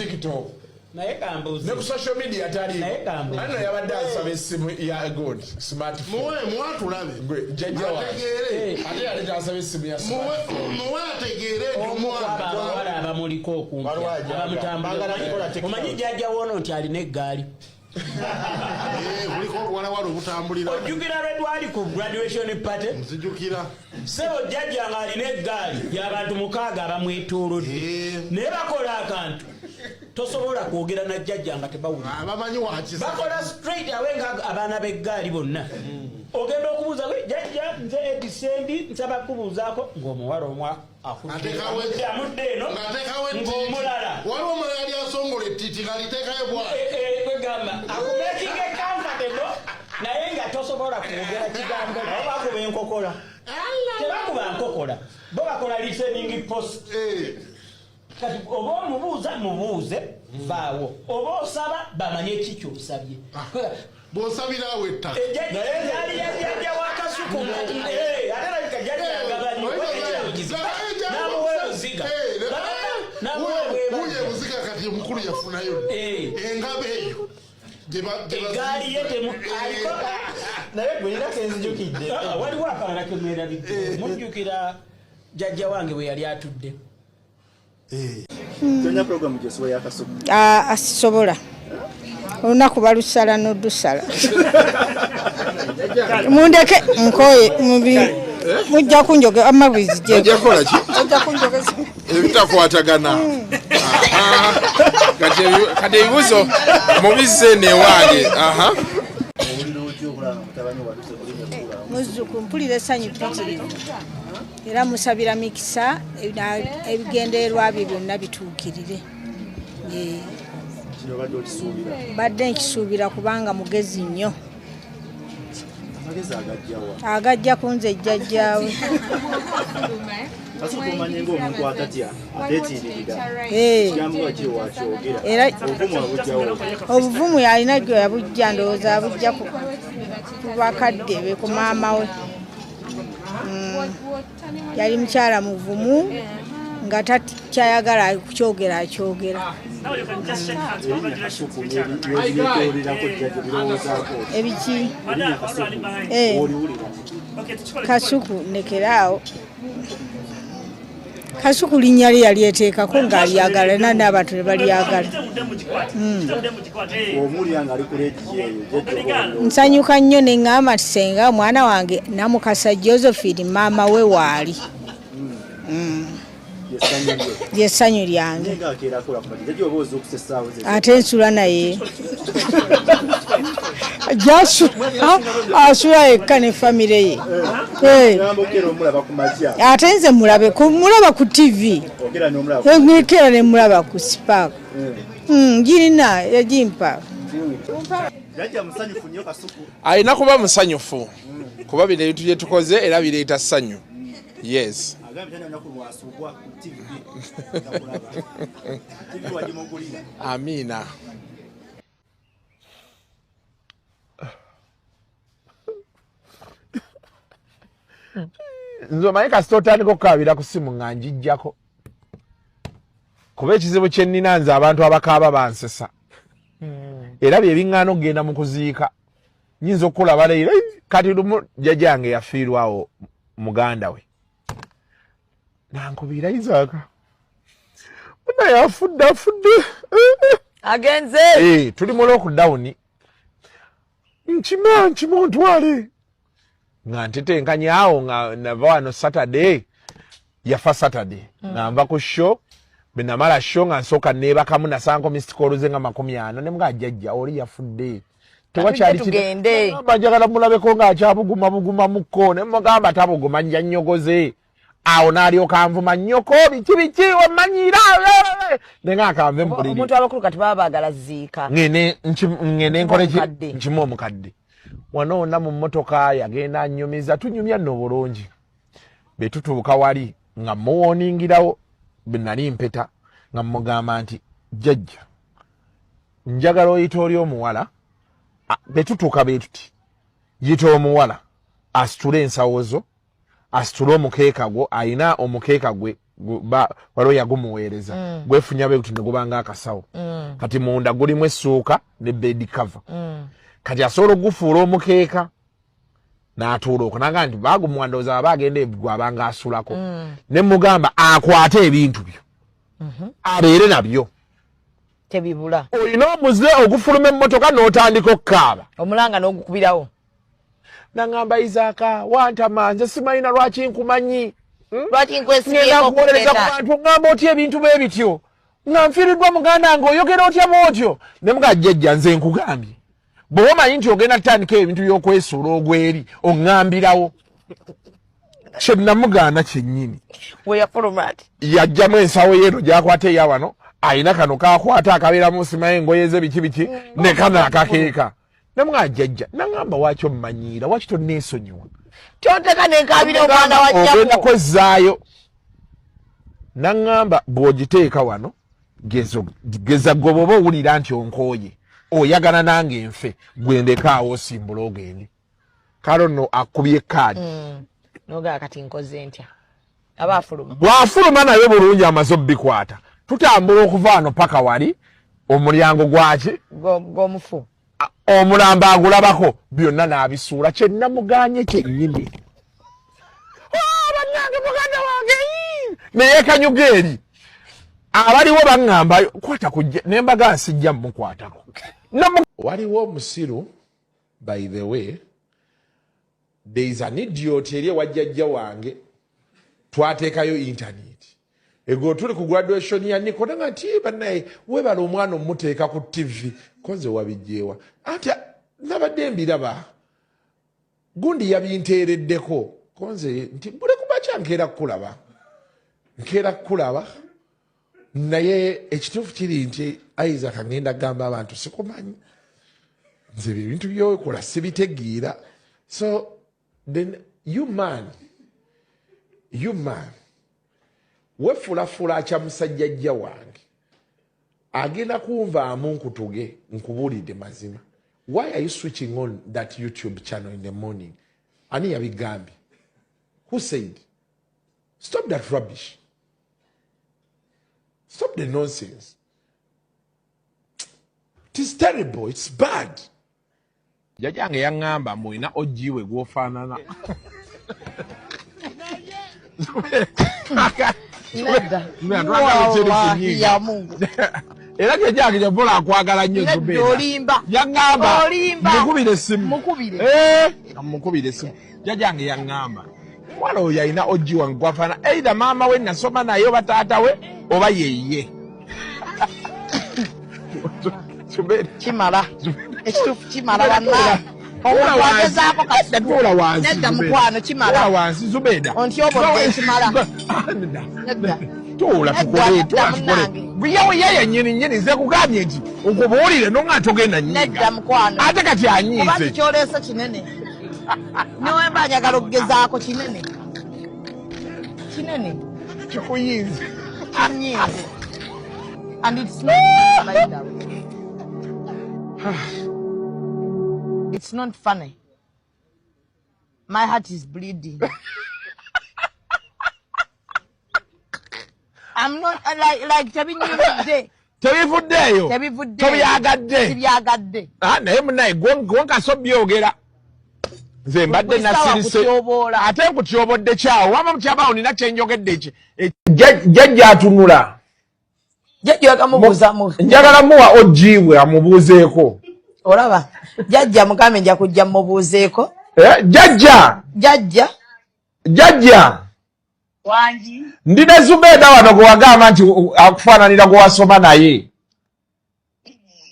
TikTok. Naye kambuzi. Ne ku social media tali. Naye kambuzi. Ano yabadde asaba essimu ya gold smartphone. Mwatulabe. Gwe jajja wa. Ate yaleta asaba essimu ya smartphone. Muwe ategeere omwana. Abawala abamuliko okumpi. Abamutambula. Omanyi jajja wono nti alina eggaali. Buliko oluwalawala obutambulira. Ojjukira lwe twali ku graduation party? Nzijukira. Sebo jajja nga alina eggaali y'abantu 6 abamwetoolodde. Naye bakola akantu. Tosobola kwogera na jajja nga tebawulira. Abamanyi wakisa. Bakola straight away nga abaana b'eggaali bonna. Ogenda okubuuza we jajja nze edisendi nsaba kubuuzaako ng'omuwala omwa amudde eno ng'omulala. Waliwo omulala yali asongola ettiti ng'aliteekayo bw'ati. Kwegamba akumekinga comfortable naye nga tosobola kwogera kigambo nabo bakuba enkokola. Tebakuba nkokola. Bo bakola listening post. Kati oba omubuuza mubuuze vaawo. Oba osaba bamanye ki ky'osabye. Bw'osabira awo ettaka. Naye yali yajja wakasuku. Ate nalika jajja yagabanye. N'amuwa ebuziga. Wuye ebuziga kati omukulu yafunayo. Engabo eyo. Eggaali ye aliko. Naye gwe nina kenzijukidde. Waliwo akalala ke mwerabidde. Mujjukira jajja wange bwe yali atudde. Tonya program gy'osobola y'akasuku. Asisobola. Olunaku balusala n'oddusala. Mundeke nkoye mubiri. Mujja kunjogera amabwizi gye. Ojja kukola ki? Ojja kunjogeza. Ebitakwatagana. Kati ebibuzo mubizze newange. Muzuku mpulira essanyu ppitirivu. Era musabira mikisa ebigendererwa bye byonna bituukirire. Badde nkisuubira kubanga mugezi nnyo. Agajja kunze jjajjaawe. Era obuvumu yalina gwe yabujja ndowooza abujja ku bakadde be ku maama we. Yali mukyala muvumu nga takyayagala kukyogera akyogera. Ebiki Kasuku nekeraawo. Kasuku linnya lye yalyeteekako ng'alyagala era n'abantu ne balyagala. Nsanyuka nnyo ne ŋŋamba nti senga mwana wange Namukasa Josephine maama we waali. Lyessanyu lyange. Ate nsula naye. Asula yekka ne famire ye. Ate nze mulaba ku TV. Ngekera ne mulaba ku Spark. Girina yagimpa. Alina kuba musanyufu. Kuba bino ebintu bye tukoze era bireeta ssanyu. Yes. Amina. Nzo maye kasita otandika okukabira ku simu nga njijjako. Kuba ekizibu kye nnina nze abantu abakaaba bansesa. Era bye biŋŋaana okugenda mu kuziika. Nyinza okukulaba leero kati lumu jjajjange yafiirwawo muganda we. Nankubira Isaaka. Muna yafudde. Agenze. Tuli mu lockdown. Nkima ntwale. Nga ntetenkanyaawo nga nava wano Saturday. Yafa Saturday. Nga nva ku show. Benamala show nga nsooka neebakamu nasanko missed calls nga 40 ne mga jjajja oli yafudde. Tewakyali tugende. Njagala mulabeko nga akyabuguma mukko ne mugamba tabuguma nja nnyogoze. Awo n'alyoka nvuma nnyoko biki wamanyira nenga akanve mpuliri. Omuntu abakulu kati baba baagala ziika. Ngene nkole nkimu omukadde. Wanoona mu mmotoka yagenda annyumiza tunyumya nno bulungi. Be tutuuka wali nga muwoningirawo benali mpeta nga mugamba nti jjajja njagala oyita oli omuwala be tutuuka betuti yita omuwala asitule ensawo zo asitule omukeeka gwo ayina omukeeka gwe waliwo yagumuweereza gwefunya beekuti ne gubanga akasawo kati munda gulimu essuuka ne bed cover kati asobola okugufuula omukeeka n'atuula okwo naga nti bagumuwandooza aba agenda ebigwa abanga asulako ne mugamba akwate ebintu byo abeere nabyo tebibula olina omuze ogufuluma emmotoka n'otandika okukaaba omulanga n'ogukubirawo nangamba Isaaka wantama nze simanyina lwaki nkumanyi lwaki nkwesibyeko kuweereza ku bantu ngamba otya ebintu bwe bityo nga nfiiriddwa muganda nga oyogera otya bwotyo ne muga jjajja nze nkugambye bw'oba omanyi nti ogenda tutandika ebintu by'okwesuula ogweri oŋŋambirawo kye namugaana kyennyini yajjamu ensawo yeeno gy'akwata eya wano ayina kano kaakwata akabeeramu simayo engoye ze biki ne kano akakeeka namuga jjajja nangamba waki ommanyiira waki tonneesonyiwa kyoteka nenkabira omwana wajjako ogenda kwezzaayo nangamba bw'ogiteeka wano geza gwe bw'oba owulira nti onkooye oyagala nange nfe gwendekaawo osimbula ogende kale nno akubye ekkaadi nogaa kati nkoze ntya aba afuluma bw'afuluma naye bulungi amaze obbikwata tutambula okuva wano paka wali omulyango gwaki gw'omufu omulambo agulabako byonna n'abisuula kye namuganye kyennyini bannange muganda wange naye kanyuga eri abaliwo baŋŋamba kwata kujja ne mbaga nsijja mmukwatako waliwo omusiru by the way there is an idiot eri ewajjajja wange twateekayo internet ego tuli ku graduation ya Niko nanga nti bannaye webala omwana omuteeka ku TV konze wabijjeewa ati nabadde mbiraba gundi yabinteereddeko konze nti bule kubacha nkeera kulaba naye ekituufu kiri nti Isaac ngenda gamba abantu sikumanyi nze ebintu byokola sibitegeera so then you man wefulafula akya musajjajja wange agenda kunvaamu nkutuge nkubuulidde mazima why are you switching on that YouTube channel in the morning ani yabigambye who said stop that rubbish stop the nonsense it is terrible it's bad jajjange yaŋŋamba mulina ojiwe gwofaanana era jajjange javola akwagala nnyo Zubeida yaŋŋamba mukubire essimu mukubire essimu jajjange yaŋŋamba wala oyo alina oji wange gwafaana either maama we nasoma naye oba taata we oba yeeye kimala ekituufu kimala bannange omuntu agezaako nedda mukwano kimala wansi Zubeida ontyobodde ekimala tuula tukole buyawe yeye nyini nze kugambye nti okubuulire nonga togenda nedda nnyiga mukwano ate kati oba anyiize tikyoleese kinene niwe mba njagala okugezaako kinene kikuyinza kinyiize and it's not like that. It's not funny. My heart is bleeding. I'm not like tebivuddeeyo tebyagadde naye munaye gwonkasa byogera nze mbadde nasirise ate nkutyobodde kyawo wama mukyabaawo nina kyenjogedde eki jjajja atunula njagala muwa ojiibwe amubuuzeeko olaba jjajja mugambe nja kujja mubuuzeeko jjajja wangi ndine Zubeida wano gwe wagamba nti akufaananira gwe wasoma naye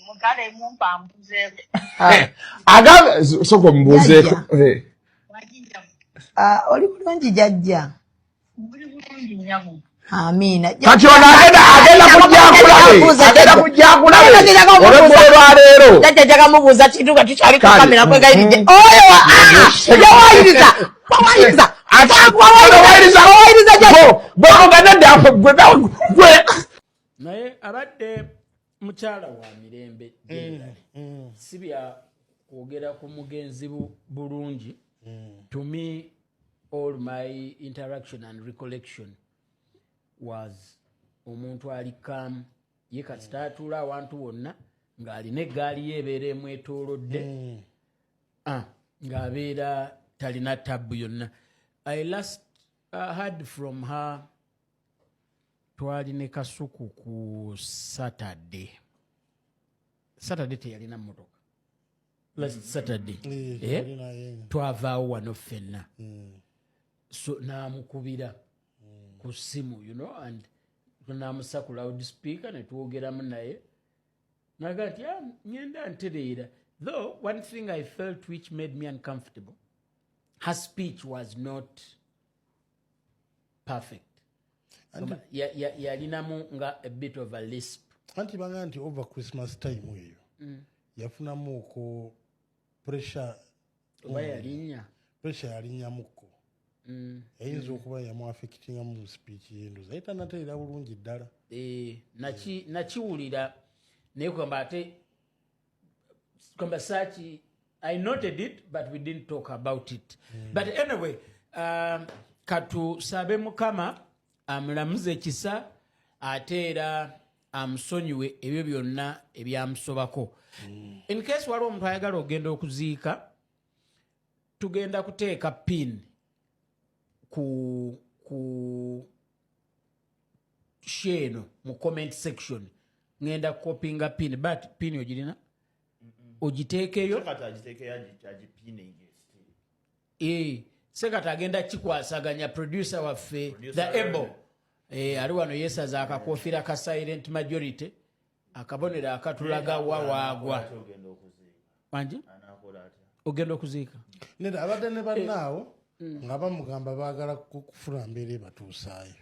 mugale mumpa mbuzeeko agambe soko mubuuzeeko oli bulungi jjajja buli bulungi nnyabo amiina kati ono agenda kujjakulabe olweggulo lwa leero jjajja jaga mubuuza kintu nga tukyali ku kamera kwegayiridde oyo yawayiriza naye abadde mukyala wa mirembe si bya kwogera ku mugenzi bulungi. To me, all my interaction and recollection, was omuntu alikamu ye kasita atuula awantu wonna ng'alina eggaali ye ebeera emwetoolodde ng'abeera talina tabbu yonna. I last heard from her twali ne Kasuku ku Saturday teyalina mmotoka last Saturday twavaawo wano ffenna so naamukubira ku simu you know and namusa ku loudspeaker ne twogeramu naye naga nti ngenda ntereera though one thing I felt which made me uncomfortable, her speech was not perfect. Yalinamu nga a bit of a lisp. Anti banga nti over Christmas time eyo yafunamu ko pressure yalinya muko eyinza okuba yamuaffectinga mu speech yendoza ayita nateera bulungi ddala nakiwulira naye kwamba ate kwamba sachi I noted it but we didn't talk about it but anyway katusabe Mukama amulamuze ekisa ate era amusonyiwe ebyo byonna ebyamusobako. In case waliwo omuntu ayagala ogenda okuziika tugenda kuteeka pin ku sheno mu comment section ngenda kopinga pin but pin ogirina ogiteekeyo sekata agenda kikwasaganya producer waffe the able ali wano yesaza akakofiira ka silent majority akabonera akatulaga wawaagwa wanji ogenda okuziika nenda abadde ne bannaawo nga bamugamba baagala kufuna mbeera ebatuusaayo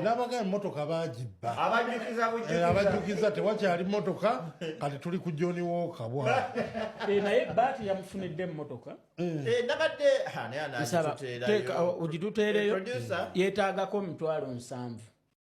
n'abaga emmotoka baagibba abajjukiza tewakyali mmotoka kati tuli ku John Walker bwa naye baati yamufunidde emmotoka ogituteereyo yeetaagako 7,000